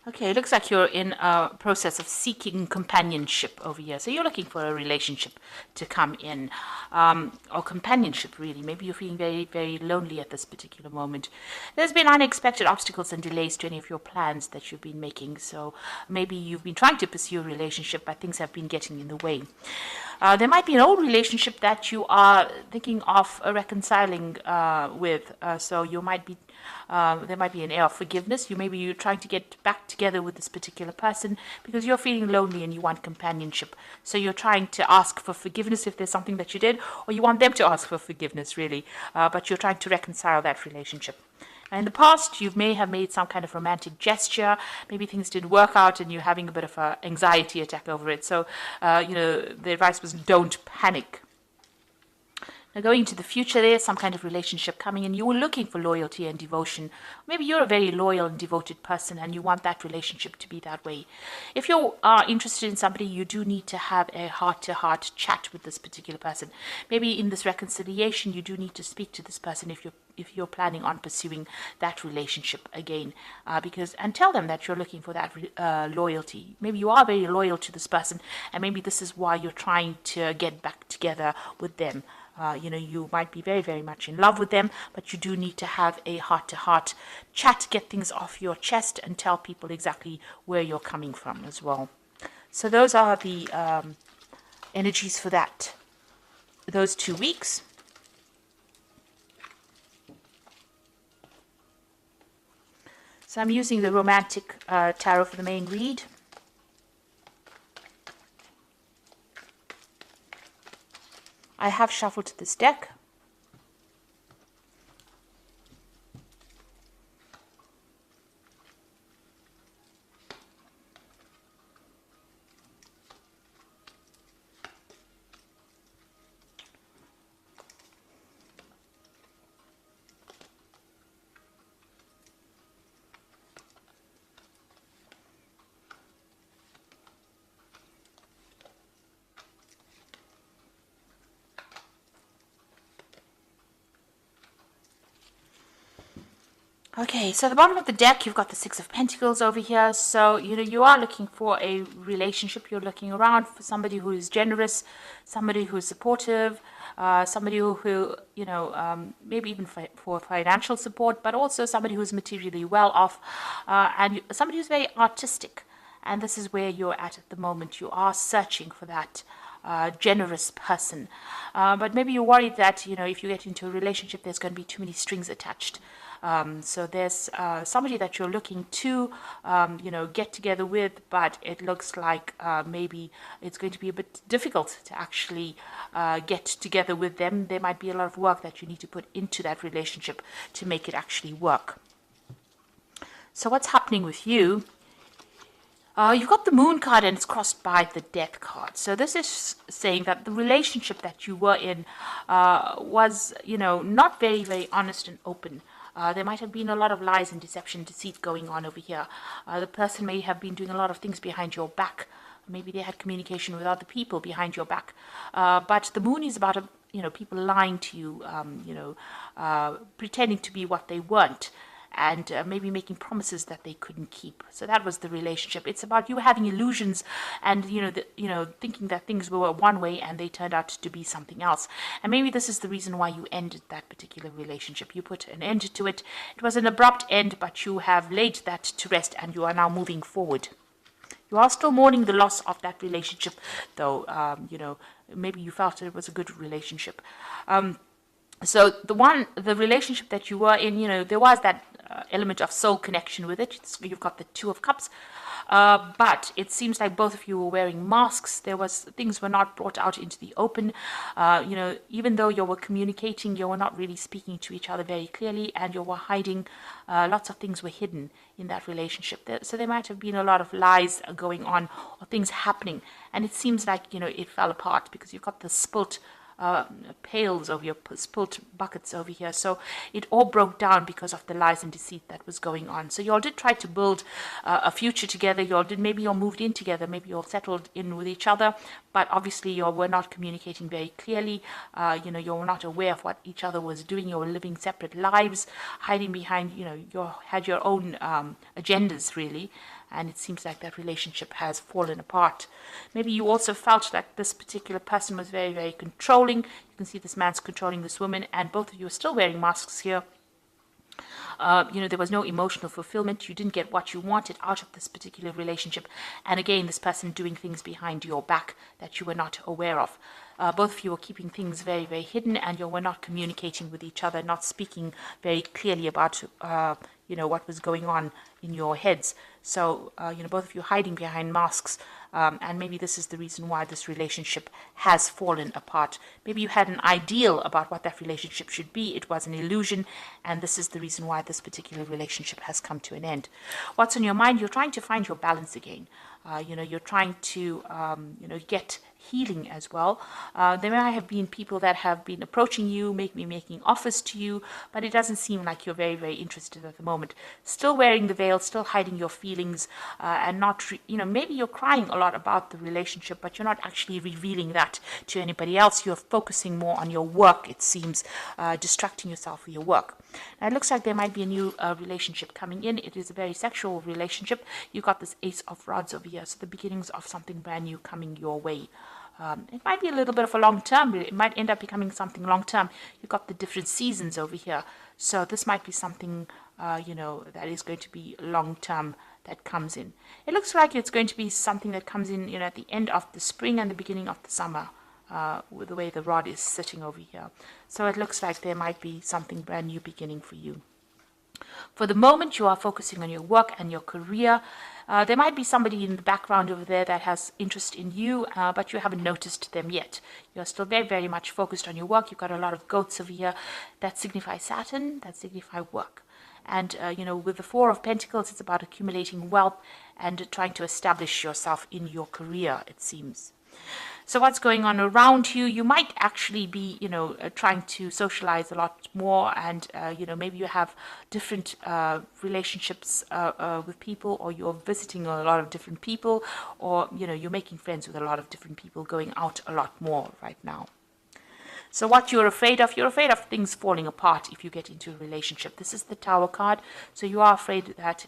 Okay, it looks like you're in a process of seeking companionship over here. So you're looking for a relationship to come in, or companionship, really. Maybe you're feeling very, very lonely at this particular moment. There's been unexpected obstacles and delays to any of your plans that you've been making. So maybe you've been trying to pursue a relationship, but things have been getting in the way. There might be an old relationship that you are thinking of reconciling with. So you might be there might be an air of forgiveness. Maybe you're trying to get back together with this particular person because you're feeling lonely and you want companionship. So you're trying to ask for forgiveness if there's something that you did, or you want them to ask for forgiveness, really. But you're trying to reconcile that relationship. In the past, you may have made some kind of romantic gesture. Maybe things didn't work out and you're having a bit of an anxiety attack over it. So, the advice was don't panic. Now, going into the future, there's some kind of relationship coming, and you were looking for loyalty and devotion. Maybe you're a very loyal and devoted person, and you want that relationship to be that way. If you are interested in somebody, you do need to have a heart-to-heart chat with this particular person. Maybe in this reconciliation, you do need to speak to this person if you're planning on pursuing that relationship again, and tell them that you're looking for that loyalty. Maybe you are very loyal to this person, and maybe this is why you're trying to get back together with them. You might be very, very much in love with them, but you do need to have a heart-to-heart chat, get things off your chest, and tell people exactly where you're coming from as well. So those are the energies for those 2 weeks. So I'm using the Romantic Tarot for the main read. I have shuffled this deck. Okay, so at the bottom of the deck, you've got the Six of Pentacles over here. So, you are looking for a relationship. You're looking around for somebody who is generous, somebody who is supportive, somebody who maybe even for financial support, but also somebody who's materially well off, and somebody who's very artistic. And this is where you're at the moment. You are searching for that generous person. But maybe you're worried that, if you get into a relationship, there's going to be too many strings attached. So there's somebody that you're looking to, get together with, but it looks like maybe it's going to be a bit difficult to actually get together with them. There might be a lot of work that you need to put into that relationship to make it actually work. So what's happening with you? You've got the Moon card and it's crossed by the Death card. So this is saying that the relationship that you were in was, not very, very honest and open. There might have been a lot of lies and deception, deceit going on over here. The person may have been doing a lot of things behind your back. Maybe they had communication with other people behind your back. But the Moon is about, people lying to you, pretending to be what they weren't. And maybe making promises that they couldn't keep. So that was the relationship. It's about you having illusions and, thinking that things were one way and they turned out to be something else. And maybe this is the reason why you ended that particular relationship. You put an end to it. It was an abrupt end, but you have laid that to rest and you are now moving forward. You are still mourning the loss of that relationship, though, maybe you felt it was a good relationship. So the relationship that you were in, there was that element of soul connection with it. You've got the Two of Cups, but it seems like both of you were wearing masks. Things were not brought out into the open. Even though you were communicating, you were not really speaking to each other very clearly, and you were hiding. Lots of things were hidden in that relationship. So there might have been a lot of lies going on or things happening, and it seems like it fell apart because you've got the spilt pails over your spilt buckets over here. So it all broke down because of the lies and deceit that was going on. So you all did try to build a future together. Maybe you all moved in together. Maybe you all settled in with each other. But obviously you all were not communicating very clearly. You were not aware of what each other was doing. You were living separate lives, hiding behind, you had your own agendas really. and it seems like that relationship has fallen apart. Maybe you also felt like this particular person was very, very controlling. You can see this man's controlling this woman, and both of you are still wearing masks here. There was no emotional fulfillment. You didn't get what you wanted out of this particular relationship. And again, this person doing things behind your back that you were not aware of. Both of you were keeping things very, very hidden, and you were not communicating with each other, not speaking very clearly about, what was going on in your heads. So, both of you hiding behind masks. And maybe this is the reason why this relationship has fallen apart. Maybe you had an ideal about what that relationship should be. It was an illusion, and this is the reason why this particular relationship has come to an end. What's on your mind? You're trying to find your balance again. You're trying to, get healing as well. There may have been people that have been approaching you, making offers to you, but it doesn't seem like you're very, very interested at the moment. Still wearing the veil, still hiding your feelings, and not, maybe you're crying a lot about the relationship, but you're not actually revealing that to anybody else. You're focusing more on your work, it seems, distracting yourself with your work. Now, it looks like there might be a new relationship coming in. It is a very sexual relationship. You've got this Ace of Rods over here, so the beginnings of something brand new coming your way. It might be a little bit of a long term, but it might end up becoming something long term. You've got the different seasons over here. So this might be something, that is going to be long term that comes in. It looks like it's going to be something that comes in, at the end of the spring and the beginning of the summer, with the way the rod is sitting over here. So it looks like there might be something brand new beginning for you. For the moment, you are focusing on your work and your career. There might be somebody in the background over there that has interest in you, but you haven't noticed them yet. You're still very, very much focused on your work. You've got a lot of goats over here that signify Saturn, that signify work. And, with the Four of Pentacles, it's about accumulating wealth and trying to establish yourself in your career, it seems. So what's going on around you? You might actually be, trying to socialize a lot more, and, maybe you have different relationships with people, or you're visiting a lot of different people, or, you're making friends with a lot of different people, going out a lot more right now. So what you're afraid of things falling apart if you get into a relationship. This is the Tower card. So you are afraid that,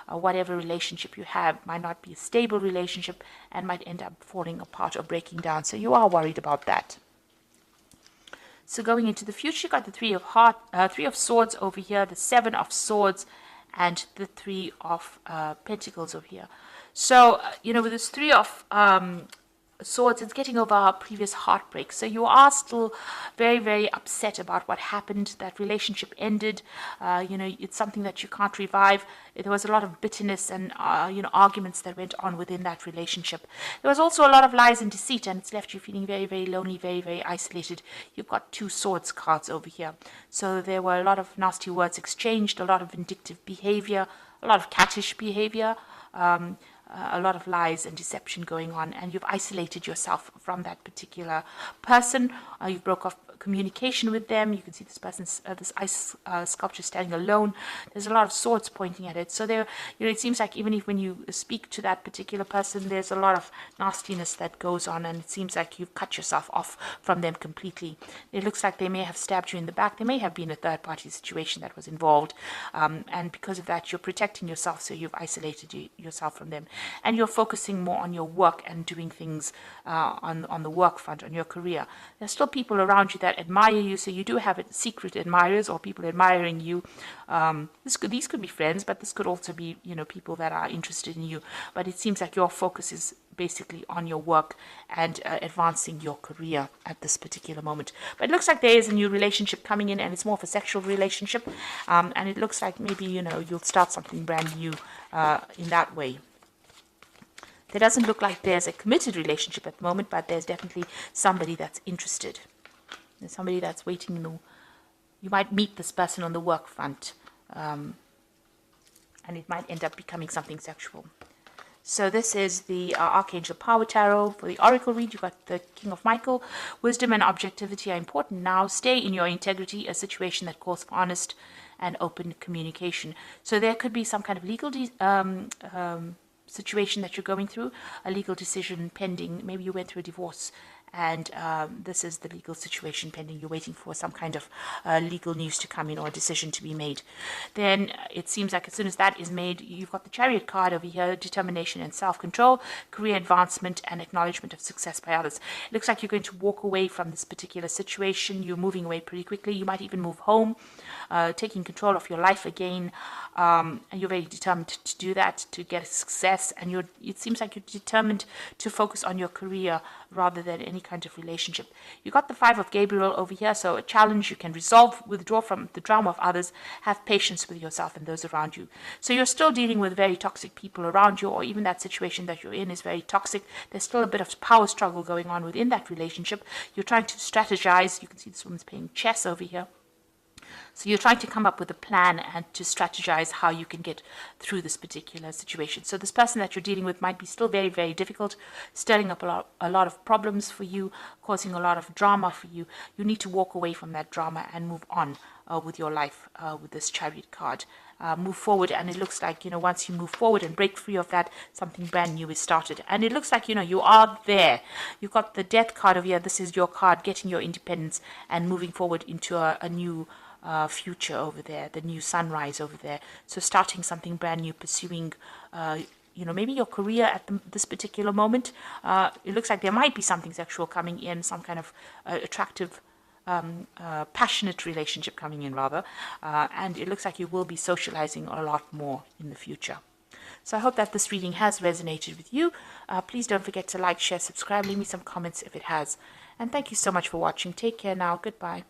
whatever relationship you have might not be a stable relationship and might end up falling apart or breaking down. So you are worried about that. So going into the future, you got the Three of Swords over here, the Seven of Swords, and the Three of Pentacles over here. So, with this Three of Swords, it's getting over our previous heartbreak. So you are still very, very upset about what happened. That relationship ended. It's something that you can't revive. There was a lot of bitterness and, arguments that went on within that relationship. There was also a lot of lies and deceit, and it's left you feeling very, very lonely, very, very isolated. You've got Two Swords cards over here. So there were a lot of nasty words exchanged, a lot of vindictive behavior, a lot of cattish behavior, a lot of lies and deception going on, and you've isolated yourself from that particular person. You broke off communication with them. You can see this person's this ice sculpture standing alone. There's a lot of swords pointing at it. So there, it seems like even if when you speak to that particular person, there's a lot of nastiness that goes on, and it seems like you've cut yourself off from them completely. It looks like they may have stabbed you in the back. There may have been a third-party situation that was involved, and because of that, you're protecting yourself. So you've isolated yourself from them, and you're focusing more on your work and doing things on the work front, on your career. There's still people around you that admire you, so you do have secret admirers or people admiring you. These could be friends, but this could also be people that are interested in you. But it seems like your focus is basically on your work and advancing your career at this particular moment. But it looks like there is a new relationship coming in, and it's more of a sexual relationship, and it looks like maybe you'll start something brand new in that way. There doesn't look like there's a committed relationship at the moment, but there's definitely somebody that's interested. There's somebody that's waiting. You might meet this person on the work front, and it might end up becoming something sexual. So this is the Archangel Power Tarot. For the Oracle read, you've got the King of Michael. Wisdom and objectivity are important now. Stay in your integrity, a situation that calls for honest and open communication. So there could be some kind of legal situation that you're going through, a legal decision pending. Maybe you went through a divorce and this is the legal situation pending. You're waiting for some kind of legal news to come in or a decision to be made. Then it seems like as soon as that is made, you've got the Chariot card over here: determination and self-control, career advancement, and acknowledgement of success by others. It looks like you're going to walk away from this particular situation. You're moving away pretty quickly. You might even move home, taking control of your life again, and you're very determined to do that, to get success. And it seems like you're determined to focus on your career rather than any kind of relationship. You got the Five of Gabriel over here, so a challenge you can resolve, withdraw from the drama of others, have patience with yourself and those around you. So you're still dealing with very toxic people around you, or even that situation that you're in is very toxic. There's still a bit of power struggle going on within that relationship. You're trying to strategize. You can see this woman's playing chess over here. So you're trying to come up with a plan and to strategize how you can get through this particular situation. So this person that you're dealing with might be still very, very difficult, stirring up a lot of problems for you, causing a lot of drama for you. You need to walk away from that drama and move on with your life with this Chariot card. Move forward, and it looks like, once you move forward and break free of that, something brand new is started. And it looks like, you are there. You've got the Death card over here. This is your card, getting your independence and moving forward into a new future over there, the new sunrise over there. So starting something brand new, pursuing maybe your career at this particular moment. It looks like there might be something sexual coming in, some kind of attractive, passionate relationship coming in, rather. And it looks like you will be socializing a lot more in the future. So I hope that this reading has resonated with you. Please don't forget to like, share, subscribe, leave me some comments if it has. And thank you so much for watching. Take care now. Goodbye.